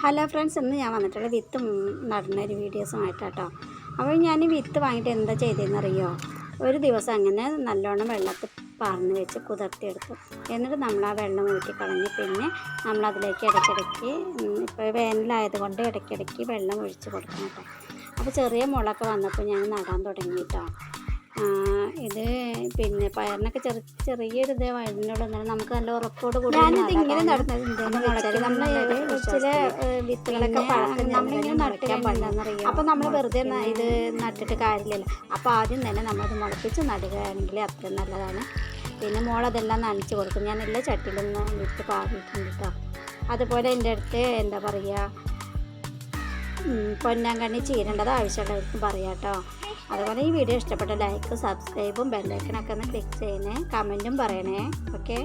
Hello friends, ഇന്ന് ഞാൻ വന്നിട്ടുള്ള വിത്ത് നടുന്നൊരു വീഡിയോസുമായിട്ടാട്ടോ. അപ്പോൾ ഞാൻ ഈ വിത്ത് വാങ്ങിയിട്ട് എന്താ ചെയ്തതെന്നറിയോ? ഒരു ദിവസം അങ്ങനെ നല്ലോണം വെള്ളത്തിൽ പാർന്ന് വെച്ച് കുതിർത്തിയെടുത്തു. എന്നിട്ട് നമ്മൾ ആ വെള്ളം ഊറ്റിക്കളഞ്ഞ് പിന്നെ നമ്മളതിലേക്ക് ഇടയ്ക്കിടയ്ക്ക് ഇപ്പോൾ വേനലായതുകൊണ്ട് ഇടയ്ക്കിടയ്ക്ക് വെള്ളം ഒഴിച്ച് കൊടുക്കണം കേട്ടോ. അപ്പോൾ ചെറിയ മുളയൊക്കെ വന്നപ്പോൾ ഞാൻ നടാൻ തുടങ്ങി കേട്ടോ. ഇത് പിന്നെ പയറിനൊക്കെ ചെറിയൊരു ഇതേ വയറിനോട് എന്നാലും നമുക്ക് നല്ല ഉറപ്പോട് കൂടി ഇങ്ങനെ നടന്നത് ചില വിത്തുകളൊക്കെ നമ്മളിങ്ങനെ നട്ടിക്കാൻ പാടില്ലെന്നറിയാം. അപ്പോൾ നമ്മൾ വെറുതെ ഇത് നട്ടിട്ട് കാര്യമില്ലല്ലോ. അപ്പോൾ ആദ്യം തന്നെ നമ്മളത് മുളപ്പിച്ച് നടുകയാണെങ്കിൽ അത്രയും നല്ലതാണ്. പിന്നെ മോളതെല്ലാം നനച്ച് കൊടുക്കും. ഞാൻ എല്ലാ ചട്ടിയിലൊന്നും വിത്ത് പാറിയിട്ടുണ്ട് കേട്ടോ. അതുപോലെ എൻ്റെ അടുത്ത് എന്താ പറയുക, പൊന്നാങ്കണ്ണി ചീരേണ്ടത് ആവശ്യമുള്ളവർക്കും പറയാം കേട്ടോ. അതുപോലെ ഈ വീഡിയോ ഇഷ്ടപ്പെട്ട ലൈക്ക്, സബ്സ്ക്രൈബും ബെല്ലൈക്കനൊക്കെ ഒന്ന് ക്ലിക്ക് ചെയ്യണേ, കമൻറ്റും പറയണേ. ഓക്കെ,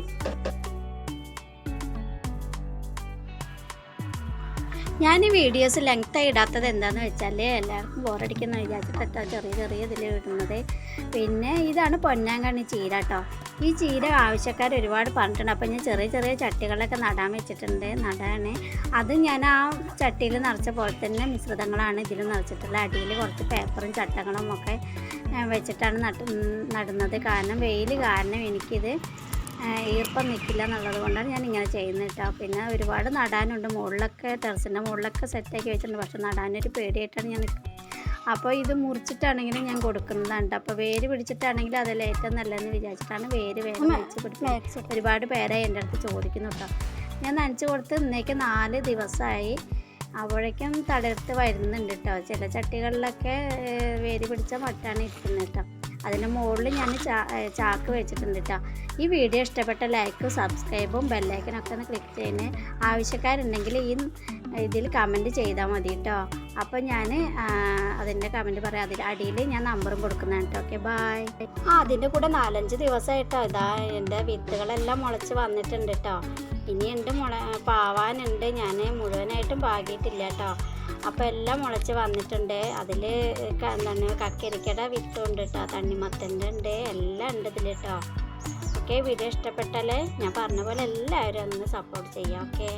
ഞാൻ ഈ വീഡിയോസ് ലെങ്ത്തായി ഇടാത്തത് എന്താണെന്ന് വെച്ചാൽ എല്ലാവർക്കും ബോറടിക്കുന്ന വിചാരിച്ചിട്ടാ ചെറിയ ഇതിൽ ഇടുന്നത്. പിന്നെ ഇതാണ് പൊന്നാങ്കണ്ണി ചീര കേട്ടോ. ഈ ചീര ആവശ്യക്കാർ ഒരുപാട് പറഞ്ഞിട്ടുണ്ട്. അപ്പോൾ ഞാൻ ചെറിയ ചട്ടികളൊക്കെ നടാൻ വെച്ചിട്ടുണ്ട്. നടാണ് അത് ഞാൻ ആ ചട്ടിയിൽ നിറച്ച പോലെ തന്നെ മിശ്രിതങ്ങളാണ് ഇതിൽ നിറച്ചിട്ടുള്ളത്. അടിയിൽ കുറച്ച് പേപ്പറും ചട്ടങ്ങളും ഒക്കെ വെച്ചിട്ടാണ് നടുന്നത്. കാരണം വെയിൽ കാരണം എനിക്കിത് ഈർപ്പം നിൽക്കില്ല എന്നുള്ളത് കൊണ്ടാണ് ഞാൻ ഇങ്ങനെ ചെയ്യുന്നത് കേട്ടോ. പിന്നെ ഒരുപാട് നടാനുണ്ട്. മുകളിലൊക്കെ ടെറസിൻ്റെ മുകളിലൊക്കെ സെറ്റാക്കി വെച്ചിട്ടുണ്ട്. പക്ഷെ നടാനൊരു പേടിയായിട്ടാണ് ഞാൻ നിൽക്കുന്നത്. അപ്പോൾ ഇത് മുറിച്ചിട്ടാണെങ്കിലും ഞാൻ കൊടുക്കുന്നതാണ്. അപ്പോൾ വേര് പിടിച്ചിട്ടാണെങ്കിൽ അതല്ല ഏറ്റവും നല്ലതെന്ന് വിചാരിച്ചിട്ടാണ് വേര് വെച്ച് പിടിച്ചത്. ഒരുപാട് പേരായി എൻ്റെ അടുത്ത് ചോദിക്കുന്നു കേട്ടോ. ഞാൻ നനച്ച് കൊടുത്ത് ഇന്നേക്ക് 4 ദിവസമായി. അപ്പോഴേക്കും തളിർത്ത് വരുന്നുണ്ട് കേട്ടോ. ചില ചട്ടികളിലൊക്കെ വേര് പിടിച്ച മട്ടാണ് ഇരിക്കുന്നത് കേട്ടോ. അതിൻ്റെ മുകളിൽ ഞാൻ ചാക്ക് വെച്ചിട്ടുണ്ട് കേട്ടോ. ഈ വീഡിയോ ഇഷ്ടപ്പെട്ട ലൈക്കും സബ്സ്ക്രൈബും ബെല്ലൈക്കനൊക്കെ ഒന്ന് ക്ലിക്ക് ചെയ്യുന്നത്. ആവശ്യക്കാരുണ്ടെങ്കിൽ ഇതിൽ കമൻറ്റ് ചെയ്താൽ മതി കേട്ടോ. അപ്പോൾ ഞാൻ അതിൻ്റെ കമൻറ്റ് പറയാം. അതിൽ അടിയിൽ ഞാൻ നമ്പറും കൊടുക്കുന്നതാണ് കേട്ടോ. Okay, bye. അതിൻ്റെ കൂടെ 4-5 ദിവസമായിട്ടോ ഇതാ എൻ്റെ വിത്തുകളെല്ലാം മുളച്ച് വന്നിട്ടുണ്ട് കേട്ടോ. ഇനിയുണ്ട് പാവാനുണ്ട്. ഞാൻ മുഴുവനായിട്ടും പാകിയിട്ടില്ല കേട്ടോ. അപ്പോൾ എല്ലാം മുളച്ച് വന്നിട്ടുണ്ട്. അതിൽ എന്താണ് കക്കരിക്കയുടെ വിത്തുണ്ട് കേട്ടോ, തണ്ണിമത്തൻ്റെ ഉണ്ട്, എല്ലാം ഉണ്ട് ഇതിൽ കേട്ടോ. ഓക്കെ, വീഡിയോ ഇഷ്ടപ്പെട്ടാൽ ഞാൻ പറഞ്ഞ പോലെ എല്ലാവരും ഒന്ന് സപ്പോർട്ട് ചെയ്യാം. ഓക്കെ.